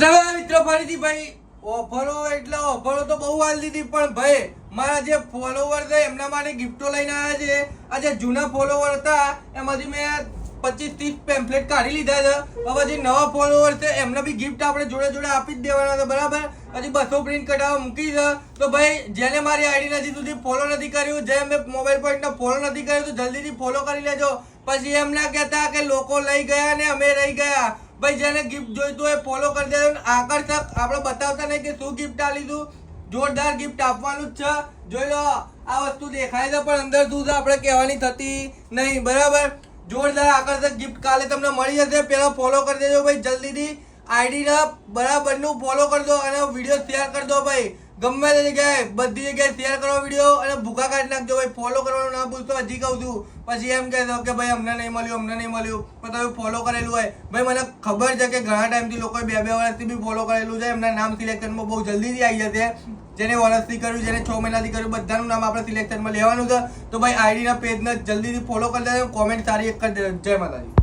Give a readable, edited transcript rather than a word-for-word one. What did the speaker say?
ધન્યવાદ મિત્રો ફરીથી ભાઈ ઓફરો એટલે ઓફરો તો બહુ હાલ દીધી પણ ભાઈ મારા જે ફોલોવર છે એમના માટે ગિફ્ટો લઈને આવ્યા છે. આ જે જૂના ફોલોવર હતા એમાંથી મેં 25-30 પેમ્ફલેટ કાઢી લીધા છે. હવે જે નવા ફોલોવર છે એમને બી ગિફ્ટ આપણે જોડે જોડે આપી જ દેવાના છે બરાબર. હજી 200 પ્રિન્ટ કઢાવવા મૂકી છે. તો ભાઈ જેને મારી આઈડી હજી સુધી ફોલો નથી કર્યું, જે મેં મોબાઈલ પોઈન્ટને ફોલો નથી કર્યું તો જલ્દીથી ફોલો કરી લેજો. પછી એમ ના કહેતા કે લોકો લઈ ગયા ને અમે રહી ગયા. ભાઈ જેને ગિફ્ટ જોઈતું હોય ફોલો કરી દેજો. આકર્ષક આપણે બતાવતા નહીં કે શું ગિફ્ટ આ લીધું, જોરદાર ગિફ્ટ આપવાનું જ છે. જોઈ લો આ વસ્તુ દેખાય છે પણ અંદર શું છે આપણે કહેવાની થતી નહીં બરાબર. જોરદાર આકર્ષક ગિફ્ટ કાલે તમને મળી જશે. પહેલા ફોલો કરી દેજો ભાઈ જલ્દીથી. આઈડી ના બરાબરનું ફોલો કરી દો અને વિડીયો શેર કરી દો ભાઈ. ગમે તે જગ્યાએ બધી જગ્યાએ શેર કરો વિડીયો અને ભૂખા કાઢી નાખજો ભાઈ. ફોલો કરવાનું ના ભૂલશો. હજી કહું છું પછી એમ કહેશો કે ભાઈ અમને નહીં મળ્યું પણ તમે ફોલો કરેલું હોય. ભાઈ મને ખબર છે કે ઘણા ટાઈમથી લોકોએ 2-2 વર્ષથી બી ફોલો કરેલું છે. એમના નામ સિલેક્શનમાં બહુ જલ્દીથી આવી જશે. જેને વર્ષથી કર્યું, જેને 6 મહિનાથી કર્યું, બધાનું નામ આપણે સિલેક્શનમાં લેવાનું છે. તો ભાઈ આઈડીના પેજને જલ્દીથી ફોલો કરી દેજો. કોમેન્ટ સારી એક કરી દેજો. જય માતાજી.